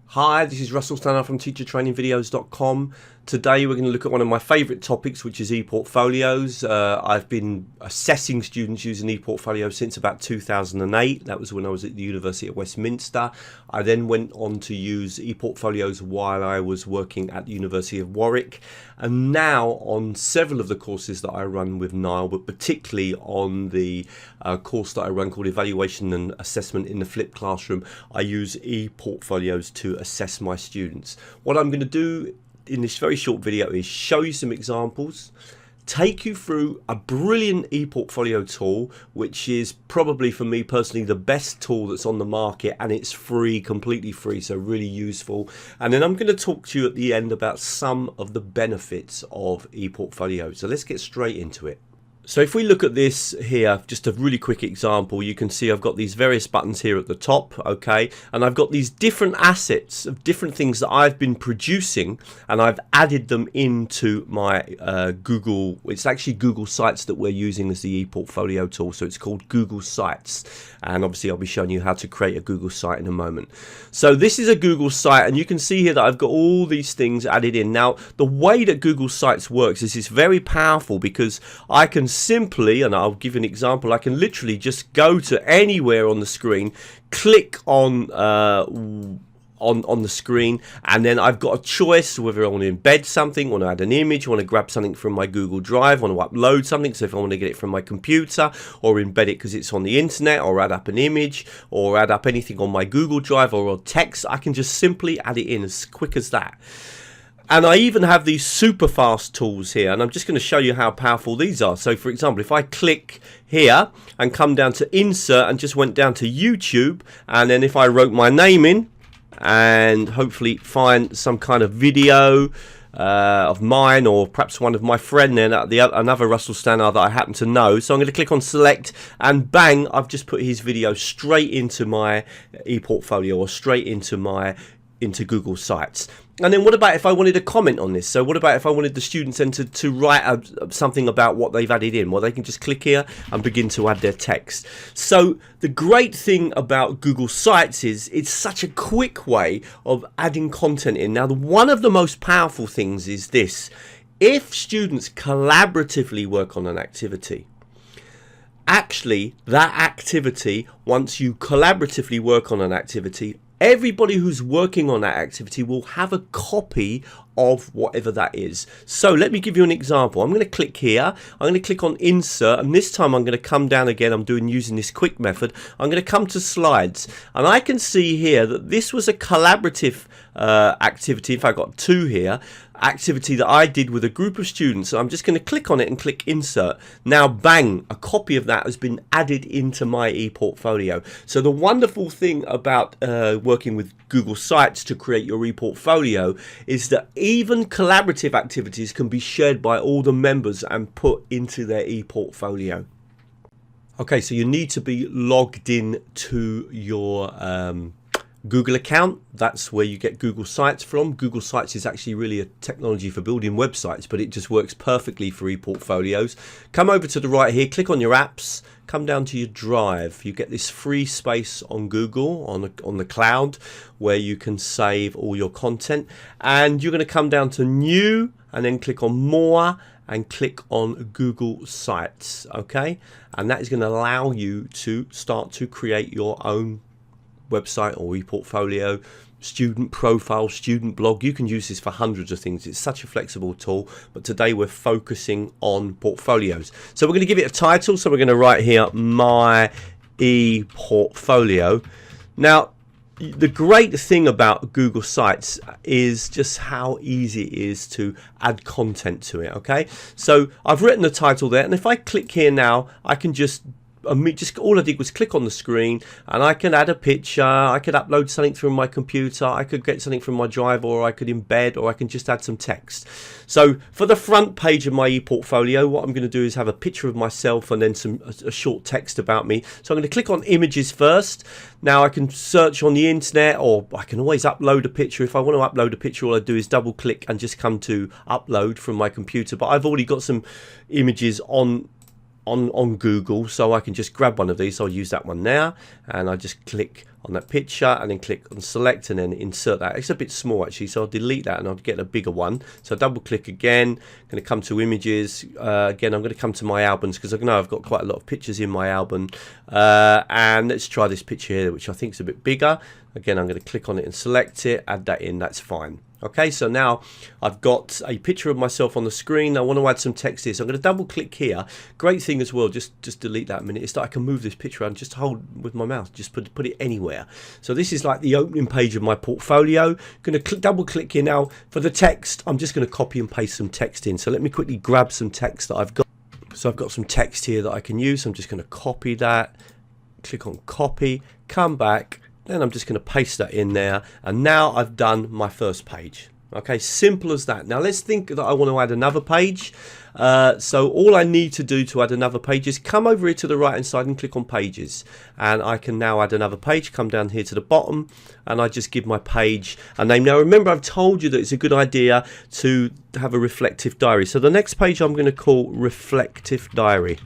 Hi, this is Russell Stannard from teachertrainingvideos.com. Today we're going to look at one of my favourite topics, which is e-portfolios. I've been assessing students using e-portfolios since about 2008. That was when I was at the University of Westminster. I then went on to use e-portfolios while I was working at the University of Warwick. And now on several of the courses that I run with Niall, but particularly on the course that I run called Evaluation and Assessment in the Flipped Classroom, I use e-portfolios to assess my students. What I'm going to do in this very short video is show you some examples, take you through a brilliant e-portfolio tool, which is probably for me personally the best tool that's on the market, and it's free, completely free, so really useful. And then I'm going to talk to you at the end about some of the benefits of e-portfolio. So let's get straight into it. So if we look at this here, just a really quick example, you can see I've got these various buttons here at the top, okay, and I've got these different assets of different things that I've been producing, and I've added them into my Google. It's actually Google Sites that we're using as the e-portfolio tool, so it's called Google Sites, and obviously I'll be showing you how to create a Google site in a moment. So this is a Google site, and you can see here that I've got all these things added in. Now the way that Google Sites works is it's very powerful, because I can simply, and I'll give you an example, I can literally just go to anywhere on the screen, click on the screen, and then I've got a choice whether I want to embed something, want to add an image, want to grab something from my Google Drive, want to upload something, so if I want to get it from my computer, or embed it because it's on the internet, or add up an image, or add up anything on my Google Drive or text, I can just simply add it in as quick as that. And I even have these super fast tools here, and I'm just going to show you how powerful these are. So for example, if I click here and come down to insert and just went down to YouTube, and then if I wrote my name in and hopefully find some kind of video of mine, or perhaps one of my friend, then another Russell Stannard that I happen to know, so I'm going to click on select, and bang, I've just put his video straight into my e-portfolio, or straight into Google Sites. And then what about if I wanted to comment on this? So what about if I wanted the students then to write something about what they've added in? Well, they can just click here and begin to add their text. So the great thing about Google Sites is it's such a quick way of adding content in. Now, one of the most powerful things is this: if students collaboratively work on an activity, actually that activity, once you collaboratively work on an activity, everybody who's working on that activity will have a copy of whatever that is. So let me give you an example. I'm going to click here, I'm going to click on insert, and this time I'm going to come down again. I'm using this quick method. I'm going to come to slides, and I can see here that this was a collaborative activity. In fact, I've got two here. Activity that I did with a group of students. So I'm just going to click on it and click insert. Now bang, a copy of that has been added into my e-portfolio. So the wonderful thing about working with Google Sites to create your e-portfolio is that even collaborative activities can be shared by all the members and put into their e-portfolio. Okay, so you need to be logged in to your Google account. That's where you get Google Sites from. Google Sites is actually really a technology for building websites, but it just works perfectly for e-portfolios. Come over to the right here, click on your apps, come down to your drive. You get this free space on Google, on the cloud, where you can save all your content, and you're going to come down to new and then click on more and click on Google Sites, okay? And that is going to allow you to start to create your own website or e-portfolio, student profile, student blog. You can use this for hundreds of things. It's such a flexible tool, but today we're focusing on portfolios. So we're going to give it a title. So we're going to write here my e-portfolio. Now the great thing about Google Sites is just how easy it is to add content to it. Okay, so I've written the title there, and if I click here now, I can just all I did was click on the screen, and I can add a picture, I could upload something from my computer, I could get something from my drive, or I could embed, or I can just add some text. So for the front page of my e-portfolio, what I'm going to do is have a picture of myself and then a short text about me. So I'm going to click on images first. Now I can search on the internet, or I can always upload a picture. If I want to upload a picture, all I do is double click and just come to upload from my computer, but I've already got some images on on Google, so I can just grab one of these. I'll use that one now, and I just click on that picture and then click on select and then insert that. It's a bit small actually, so I'll delete that and I'll get a bigger one. So double click again, I'm going to come to images, again I'm going to come to my albums because I know I've got quite a lot of pictures in my album, and let's try this picture here, which I think is a bit bigger. Again, I'm going to click on it and select it, add that in, that's fine. Okay, so now I've got a picture of myself on the screen. I want to add some text here, so I'm going to double click here. Great thing as well, just delete that a minute, is that I can move this picture around, just hold with my mouse, just put it anywhere. So this is like the opening page of my portfolio. Going to double click here now. For the text, I'm just going to copy and paste some text in. So let me quickly grab some text that I've got. So I've got some text here that I can use. I'm just going to copy that, click on copy, come back. Then I'm just going to paste that in there, and now I've done my first page. Okay, simple as that. Now let's think that I want to add another page. So all I need to do to add another page is come over here to the right hand side and click on pages, and I can now add another page. Come down here to the bottom and I just give my page a name. Now remember, I've told you that it's a good idea to have a reflective diary. So the next page I'm going to call reflective diary.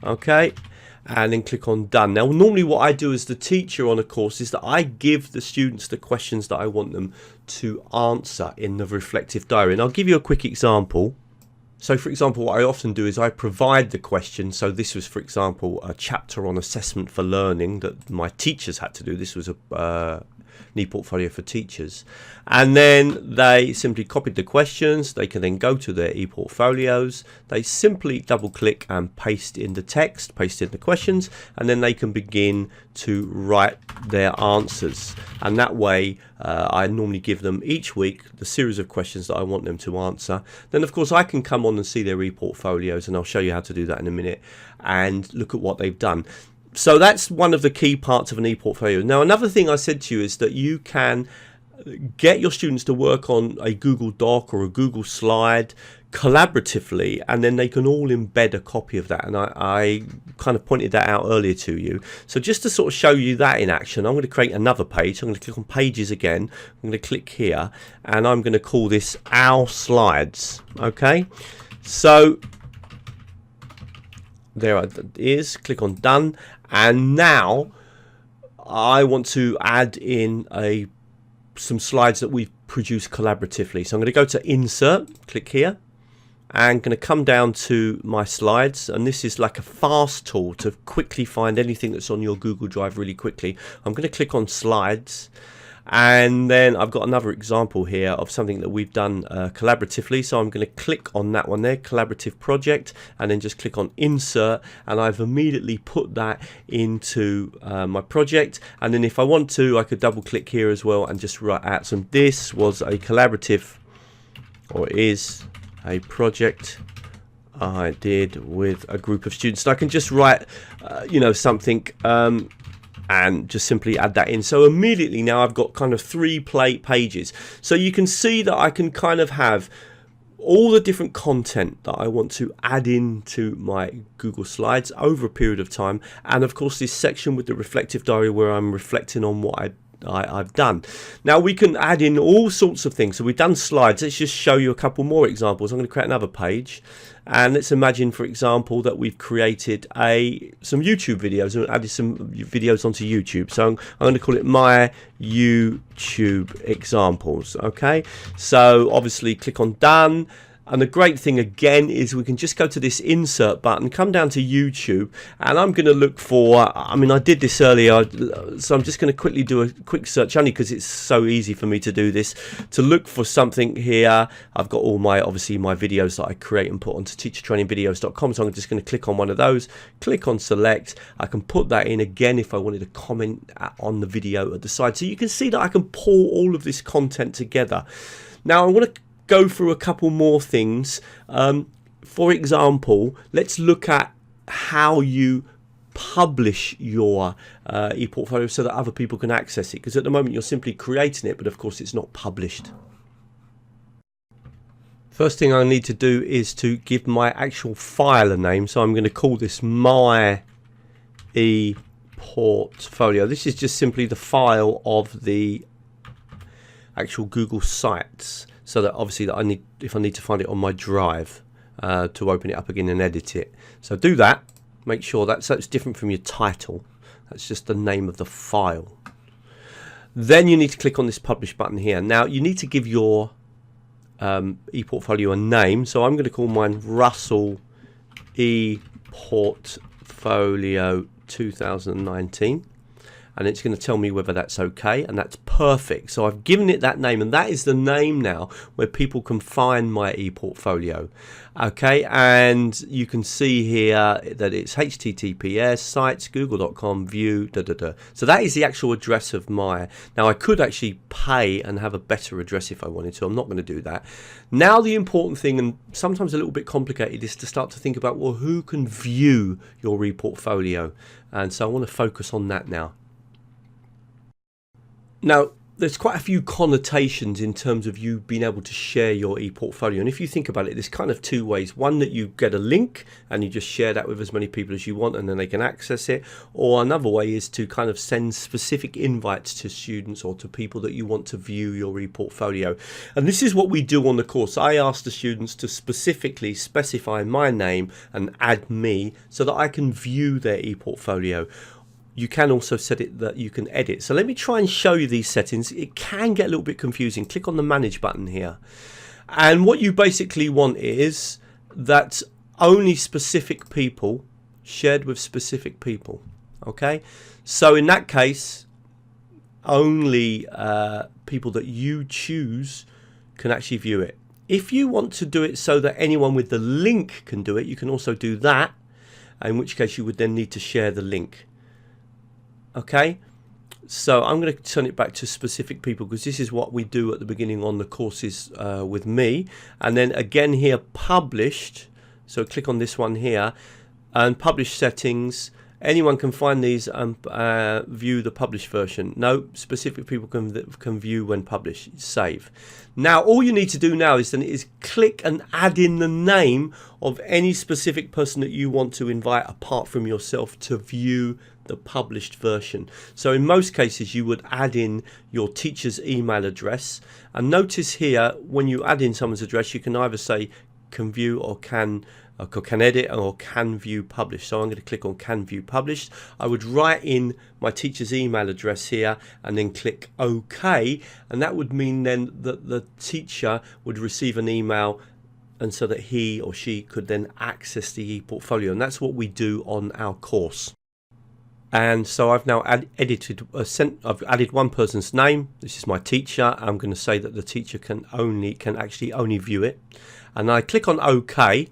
Okay, and then click on done. Now normally what I do as the teacher on a course is that I give the students the questions that I want them to answer in the reflective diary, and I'll give you a quick example. So for example, what I often do is I provide the question. So this was, for example, a chapter on assessment for learning that my teachers had to do. This was a an e-portfolio for teachers, and then they simply copied the questions. They can then go to their e-portfolios, they simply double click and paste in the text, paste in the questions, and then they can begin to write their answers. And that way I normally give them each week the series of questions that I want them to answer. Then of course I can come on and see their e-portfolios, and I'll show you how to do that in a minute, and look at what they've done. So that's one of the key parts of an e-portfolio. Now another thing I said to you is that you can get your students to work on a Google Doc or a Google slide collaboratively, and then they can all embed a copy of that, and I kind of pointed that out earlier to you. So just to sort of show you that in action, I'm going to create another page. I'm going to click on pages again, I'm going to click here, and I'm going to call this Our Slides. Okay, so there it is, click on done, and now I want to add in some slides that we've produced collaboratively. So I'm going to go to insert, click here, and going to come down to my slides, and this is like a fast tool to quickly find anything that's on your Google Drive really quickly. I'm going to click on slides, and then I've got another example here of something that we've done collaboratively. So I'm going to click on that one there, collaborative project, and then just click on insert, and I've immediately put that into my project. And then if I want to, I could double click here as well and just write out some. This was a collaborative, or is a project I did with a group of students. So I can just write you know, something and just simply add that in. So immediately now I've got kind of 3 pages. So you can see that I can kind of have all the different content that I want to add into my Google Slides over a period of time, and of course this section with the reflective diary where I'm reflecting on what I've done. Now we can add in all sorts of things. So we've done slides. Let's just show you a couple more examples. I'm going to create another page, and let's imagine, for example, that we've created some YouTube videos and added some videos onto YouTube. So I'm going to call it my YouTube examples. Okay, so obviously click on done. And the great thing again is we can just go to this insert button, come down to YouTube, and I'm going to look for, I mean I did this earlier, so I'm just going to quickly do a quick search, only because it's so easy for me to do this, to look for something here. I've got all my, obviously my videos that I create and put onto teachertrainingvideos.com, so I'm just going to click on one of those, click on select. I can put that in again if I wanted to comment on the video at the side. So you can see that I can pull all of this content together. Now I want to go through a couple more things. For example, let's look at how you publish your e-portfolio so that other people can access it, because at the moment you're simply creating it, but of course it's not published. First thing I need to do is to give my actual file a name, so I'm going to call this my e-portfolio. This is just simply the file of the actual Google Sites, so that obviously that if I need to find it on my drive. to open it up again and edit it. So do that. Make sure that's different from your title. That's just the name of the file. Then you need to click on this publish button here. Now you need to give your ePortfolio a name. So I'm going to call mine Russell ePortfolio 2019. And it's going to tell me whether that's okay, and that's perfect. So I've given it that name, and that is the name now where people can find my ePortfolio. Okay, and you can see here that it's https sites google.com view . So that is the actual address of my. Now I could actually pay and have a better address if I wanted to. I'm not going to do that. Now the important thing, and sometimes a little bit complicated, is to start to think about, well, who can view your ePortfolio? And so I want to focus on that now. Now, there's quite a few connotations in terms of you being able to share your ePortfolio. And if you think about it, there's kind of two ways. One, that you get a link and you just share that with as many people as you want and then they can access it. Or another way is to kind of send specific invites to students or to people that you want to view your ePortfolio. And this is what we do on the course. I ask the students to specifically specify my name and add me so that I can view their ePortfolio. You can also set it that you can edit. So let me try and show you these settings. It can get a little bit confusing. Click on the manage button here. And what you basically want is that only specific people shared with specific people. Okay. So in that case, only people that you choose can actually view it. If you want to do it so that anyone with the link can do it, you can also do that. In which case you would then need to share the link. Okay, so I'm going to turn it back to specific people because this is what we do at the beginning on the courses with me. And then again here, published. So click on this one here and publish settings. Anyone can find these and view the published version. No, specific people can view when published. Save. Now all you need to do now is click and add in the name of any specific person that you want to invite apart from yourself to view the published version. So in most cases you would add in your teacher's email address, and notice here when you add in someone's address you can either say can view or can edit or can view published. So I'm going to click on can view published. I would write in my teacher's email address here and then click OK, and that would mean then that the teacher would receive an email and so that he or she could then access the ePortfolio, and that's what we do on our course. And so I've now I've added one person's name. This is my teacher. I'm going to say that the teacher can actually only view it. And I click on OK.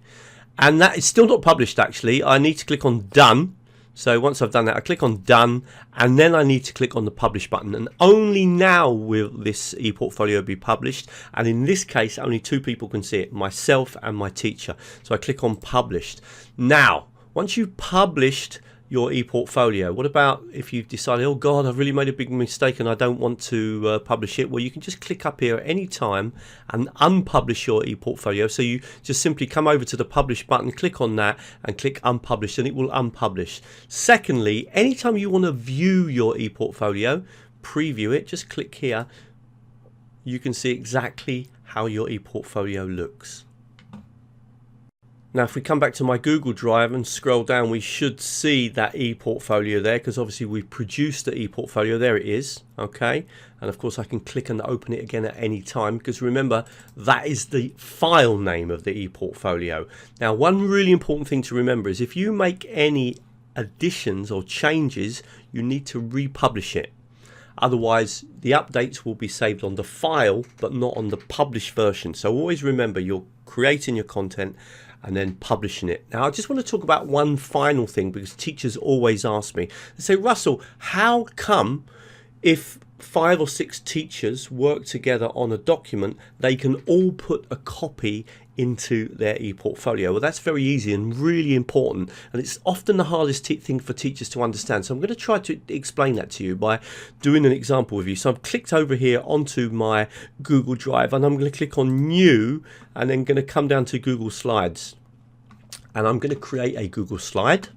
And that is still not published actually. I need to click on done. So once I've done that, I click on done. And then I need to click on the publish button. And only now will this ePortfolio be published. And in this case, only two people can see it, myself and my teacher. So I click on published. Now, once you've published your ePortfolio, what about if you've decided, oh God, I've really made a big mistake and I don't want to publish it? Well, you can just click up here at any time and unpublish your ePortfolio. So you just simply come over to the publish button, click on that and click unpublish, and it will unpublish. Secondly, anytime you want to view your ePortfolio, preview it, just click here. You can see exactly how your ePortfolio looks. Now if we come back to my Google Drive and scroll down, we should see that ePortfolio there, because obviously we've produced the ePortfolio. There it is. Okay, and of course I can click and open it again at any time, because remember that is the file name of the ePortfolio. Now one really important thing to remember is if you make any additions or changes, you need to republish it. Otherwise the updates will be saved on the file but not on the published version. So always remember, you're creating your content and then publishing it. Now I just want to talk about one final thing, because teachers always ask me, they say, Russell, how come if 5 or 6 teachers work together on a document, they can all put a copy into their ePortfolio? Well, that's very easy and really important, and it's often the hardest thing for teachers to understand. So I'm going to try to explain that to you by doing an example with you. So I've clicked over here onto my Google Drive, and I'm going to click on New, and then going to come down to Google Slides, and I'm going to create a Google slide.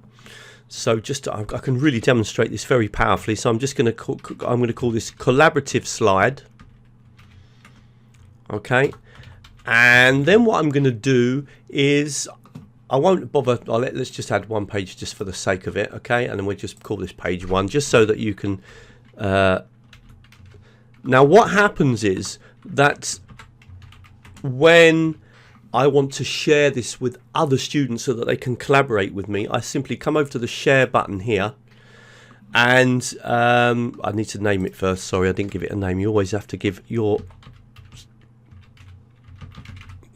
So I can really demonstrate this very powerfully. So I'm just going to call this collaborative slide. Okay, And then what I'm going to do is, I won't bother, let's just add one page just for the sake of it, okay? And then we'll just call this page 1, just so that you can... now what happens is that when I want to share this with other students so that they can collaborate with me, I simply come over to the share button here. And I need to name it first. Sorry, I didn't give it a name. You always have to give your...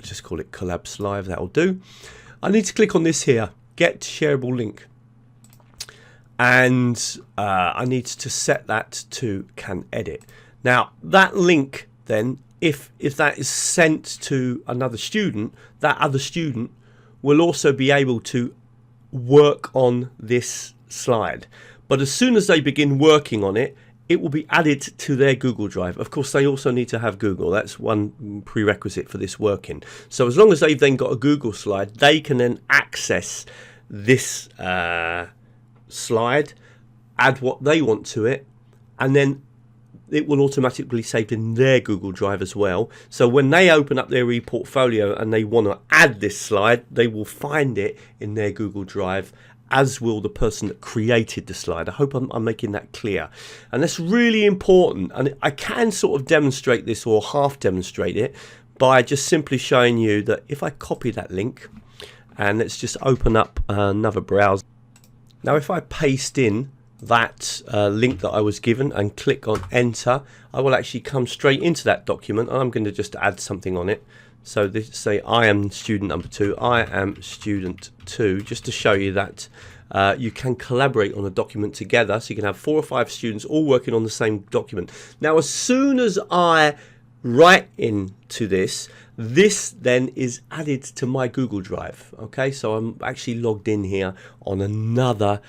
just call it Collabs Live. That'll do. I need to click on this here. Get shareable link. And I need to set that to can edit. Now, that link then, if that is sent to another student, that other student will also be able to work on this slide. But as soon as they begin working on it, it will be added to their Google Drive. Of course, they also need to have Google. That's one prerequisite for this working. So as long as they've then got a Google slide, they can then access this slide, add what they want to it, and then it will automatically save in their Google Drive as well. So when they open up their ePortfolio and they want to add this slide, they will find it in their Google Drive, as will the person that created the slide. I hope I'm making that clear. And that's really important. And I can sort of demonstrate this, or half demonstrate it, by just simply showing you that if I copy that link, and let's just open up another browser. Now if I paste in that link that I was given and click on enter, I will actually come straight into that document, and I'm going to just add something on it. So this say I am student number 2, I am student 2, just to show you that you can collaborate on a document together. So you can have 4 or 5 students all working on the same document. Now as soon as I write into this, this then is added to my Google Drive. Okay, so I'm actually logged in here on another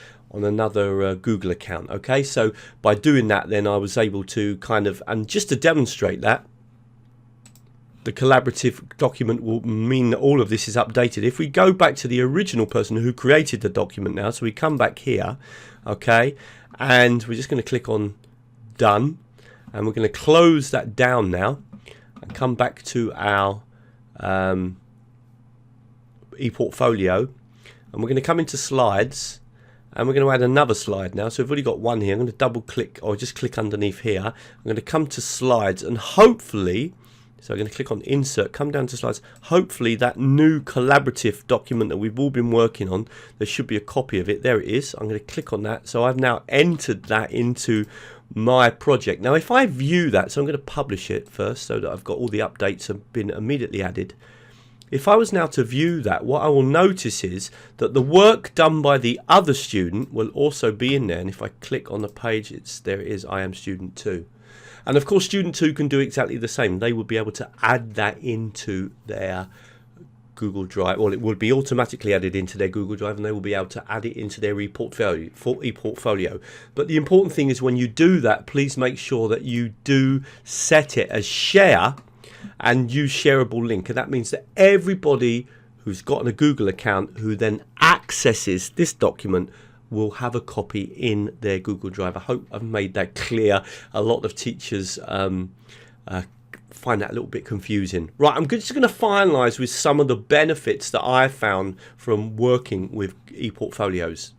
Google account. Okay, so by doing that, then I was able to kind of, and just to demonstrate that, the collaborative document will mean that all of this is updated. If we go back to the original person who created the document now, so we come back here, okay, and we're just going to click on done, and we're going to close that down now and come back to our ePortfolio, and we're going to come into slides, and we're going to add another slide now. So we've already got one here. I'm going to double click, or just click underneath here. I'm going to come to slides, and hopefully, so I'm going to click on insert, come down to slides. Hopefully that new collaborative document that we've all been working on, there should be a copy of it. There it is. I'm going to click on that. So I've now entered that into my project. Now if I view that, so I'm going to publish it first so that I've got all the updates have been immediately added. If I was now to view that, what I will notice is that the work done by the other student will also be in there. And if I click on the page, there it is, I am student 2. And of course student 2 can do exactly the same. They will be able to add that into their Google Drive. Well, it will be automatically added into their Google Drive, and they will be able to add it into their ePortfolio. But the important thing is when you do that, please make sure that you do set it as share and use shareable link. And that means that everybody who's got a Google account who then accesses this document will have a copy in their Google Drive. I hope I've made that clear. A lot of teachers find that a little bit confusing. Right, I'm just going to finalize with some of the benefits that I found from working with ePortfolios.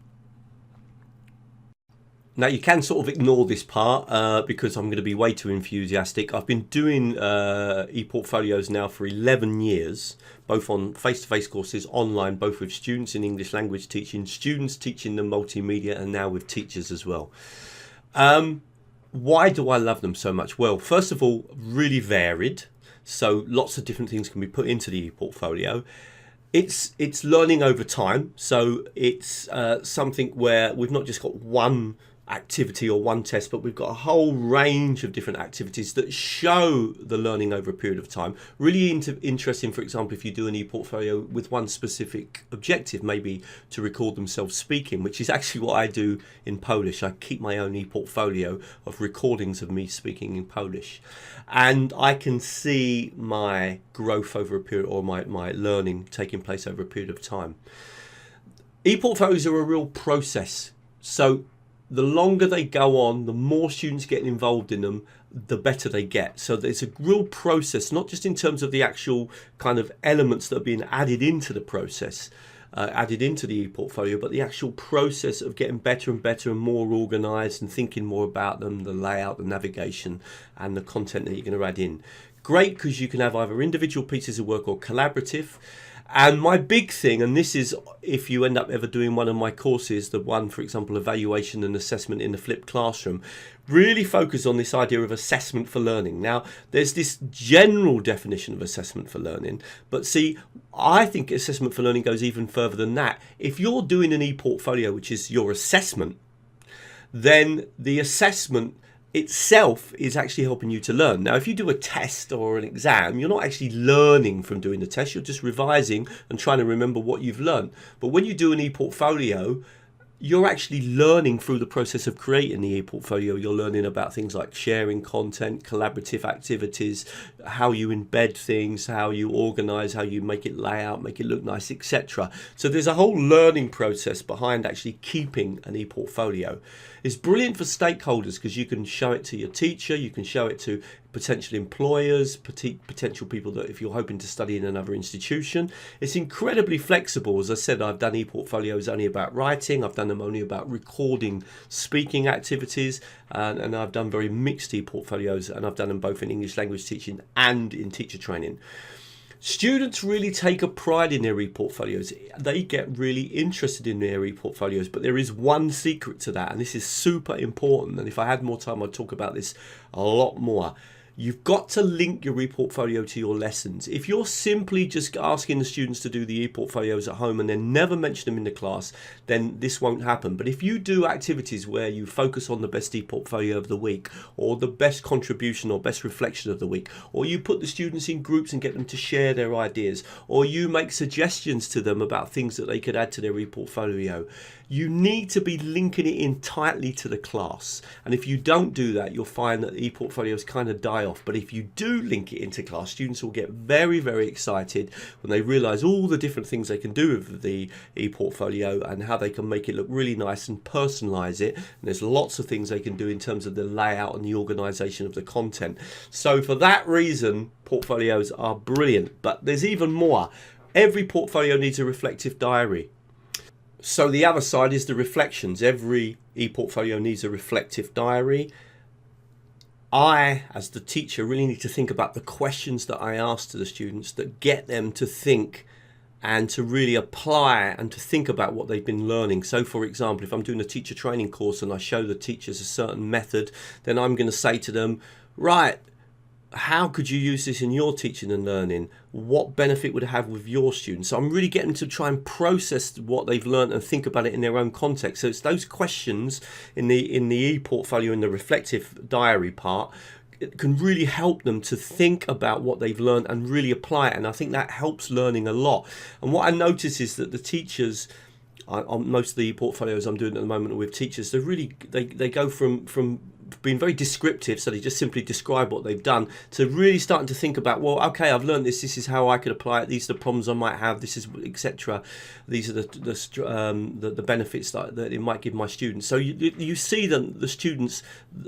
Now you can sort of ignore this part because I'm going to be way too enthusiastic. I've been doing ePortfolios now for 11 years, both on face-to-face courses, online, both with students in English language teaching, students teaching them multimedia, and now with teachers as well. Why do I love them so much? Well, first of all, really varied. So lots of different things can be put into the ePortfolio. It's learning over time. So it's something where we've not just got one activity or one test, but we've got a whole range of different activities that show the learning over a period of time. Really interesting, for example, if you do an ePortfolio with one specific objective, maybe to record themselves speaking, which is actually what I do in Polish. I keep my own ePortfolio of recordings of me speaking in Polish, and I can see my growth over a period, or my learning taking place over a period of time. ePortfolios are a real process. So the longer they go on, the more students getting involved in them, the better they get. So there's a real process, not just in terms of the actual kind of elements that are being added into the process, added into the e-portfolio, but the actual process of getting better and better and more organised and thinking more about them, the layout, the navigation and the content that you're going to add in. Great, because you can have either individual pieces of work or collaborative. And my big thing, and this is if you end up ever doing one of my courses, the one, for example, evaluation and assessment in the flipped classroom, really focus on this idea of assessment for learning. Now, there's this general definition of assessment for learning, but see, I think assessment for learning goes even further than that. If you're doing an e-portfolio, which is your assessment, then the assessment itself is actually helping you to learn. Now, if you do a test or an exam, you're not actually learning from doing the test, you're just revising and trying to remember what you've learned. But when you do an e-portfolio, you're actually learning through the process of creating the e-portfolio. You're learning about things like sharing content, collaborative activities, how you embed things, how you organize, how you make it lay out, make it look nice, etc. So there's a whole learning process behind actually keeping an e-portfolio. It's brilliant for stakeholders because you can show it to your teacher, you can show it to potential employers, potential people that if you're hoping to study in another institution. It's incredibly flexible. As I said, I've done e-portfolios only about writing, I've done them only about recording speaking activities, and I've done very mixed e-portfolios, and I've done them both in English language teaching and in teacher training. Students really take a pride in their e-portfolios. They get really interested in their e-portfolios, but there is one secret to that, and this is super important, and if I had more time I'd talk about this a lot more. You've got to link your e-portfolio to your lessons. If you're simply just asking the students to do the e-portfolios at home and then never mention them in the class, then this won't happen. But if you do activities where you focus on the best e-portfolio of the week, or the best contribution or best reflection of the week, or you put the students in groups and get them to share their ideas, or you make suggestions to them about things that they could add to their e-portfolio, you need to be linking it in tightly to the class. And if you don't do that, you'll find that e-portfolios kind of die off. But if you do link it into class, students will get very, very excited when they realise all the different things they can do with the e-portfolio and how they can make it look really nice and personalise it. And there's lots of things they can do in terms of the layout and the organisation of the content. So for that reason, portfolios are brilliant. But there's even more. Every portfolio needs a reflective diary. So the other side is the reflections. Every e-portfolio needs a reflective diary. I, as the teacher, really need to think about the questions that I ask to the students that get them to think and to really apply and to think about what they've been learning. So, for example, if I'm doing a teacher training course and I show the teachers a certain method, then I'm going to say to them, right, how could you use this in your teaching and learning? What benefit would it have with your students? So I'm really getting them to try and process what they've learned and think about it in their own context. So it's those questions in the e-portfolio, in the reflective diary part, it can really help them to think about what they've learned and really apply it. And I think that helps learning a lot. And what I notice is that the teachers, on most of the portfolios I'm doing at the moment with teachers, they go from being very descriptive, so they just simply describe what they've done, to really starting to think about, well, okay, I've learned this is how I could apply it, these are the problems I might have, this is etc. These are the benefits that it might give my students. So you see the students,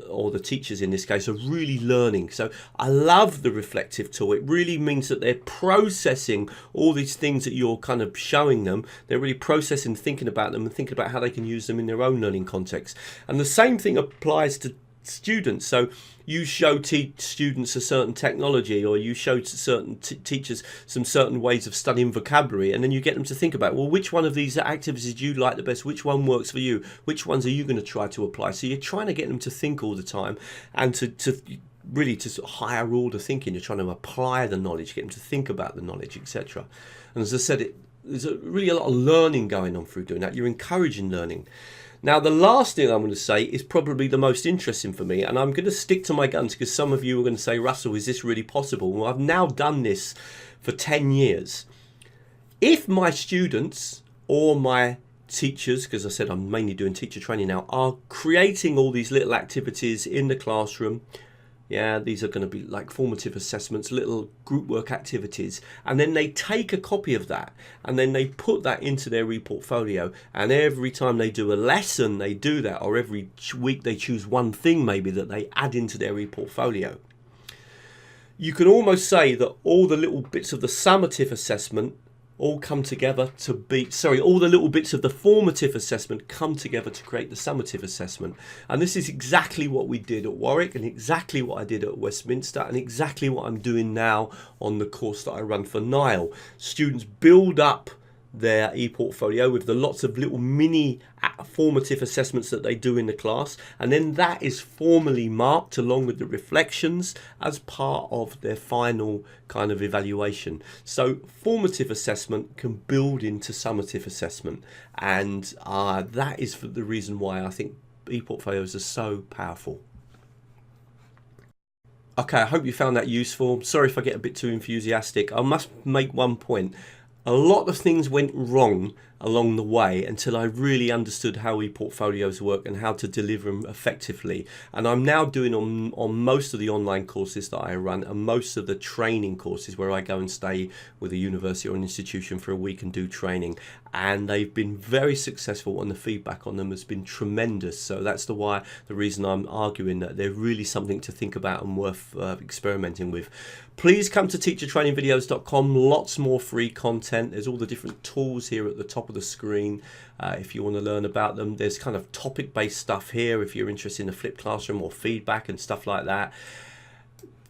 or the teachers in this case, are really learning. So I love the reflective tool. It really means that they're processing all these things that you're kind of showing them. They're really processing, thinking about them, and thinking about how they can use them in their own learning context. And the same thing applies to students. So you show students a certain technology, or you show certain teachers some certain ways of studying vocabulary, and then you get them to think about, well, which one of these activities do you like the best, which one works for you, which ones are you going to try to apply. So you're trying to get them to think all the time, and to really to sort of higher order thinking. You're trying to apply the knowledge, get them to think about the knowledge, etc. And as I said, there's really a lot of learning going on through doing that. You're encouraging learning. Now, the last thing I'm going to say is probably the most interesting for me, and I'm going to stick to my guns because some of you are going to say, Russell, is this really possible? Well, I've now done this for 10 years. If my students or my teachers, because I said I'm mainly doing teacher training now, are creating all these little activities in the classroom, Yeah, these are going to be like formative assessments, little group work activities, and then they take a copy of that and then they put that into their ePortfolio, and every time they do a lesson they do that, or every week they choose one thing maybe that they add into their ePortfolio. You can almost say that all the little bits of the summative assessment all come together to be, all the little bits of the formative assessment come together to create the summative assessment. And this is exactly what we did at Warwick, and exactly what I did at Westminster, and exactly what I'm doing now on the course that I run for Nile. Students build up their ePortfolio with the lots of little mini formative assessments that they do in the class, and then that is formally marked along with the reflections as part of their final kind of evaluation. So formative assessment can build into summative assessment, and that is for the reason why I think ePortfolios are so powerful. Okay, I hope you found that useful. Sorry if I get a bit too enthusiastic. I must make one point. A lot of things went wrong along the way until I really understood how ePortfolios work and how to deliver them effectively. And I'm now doing on most of the online courses that I run, and most of the training courses where I go and stay with a university or an institution for a week and do training. And they've been very successful, and the feedback on them has been tremendous. So that's the reason I'm arguing that they're really something to think about and worth experimenting with. Please come to teachertrainingvideos.com. Lots more free content. There's all the different tools here at the top of the screen if you want to learn about them. There's kind of topic-based stuff here if you're interested in a flipped classroom or feedback and stuff like that.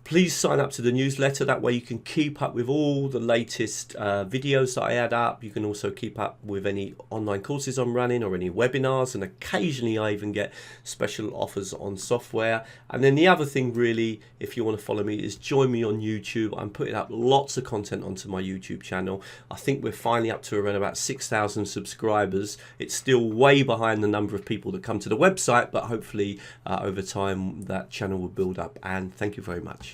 Please sign up to the newsletter. That way you can keep up with all the latest videos that I add up. You can also keep up with any online courses I'm running or any webinars, and occasionally I even get special offers on software. And then the other thing really, if you want to follow me, is join me on YouTube. I'm putting up lots of content onto my YouTube channel. I think we're finally up to around about 6,000 subscribers. It's still way behind the number of people that come to the website, but hopefully over time that channel will build up. And thank you very much.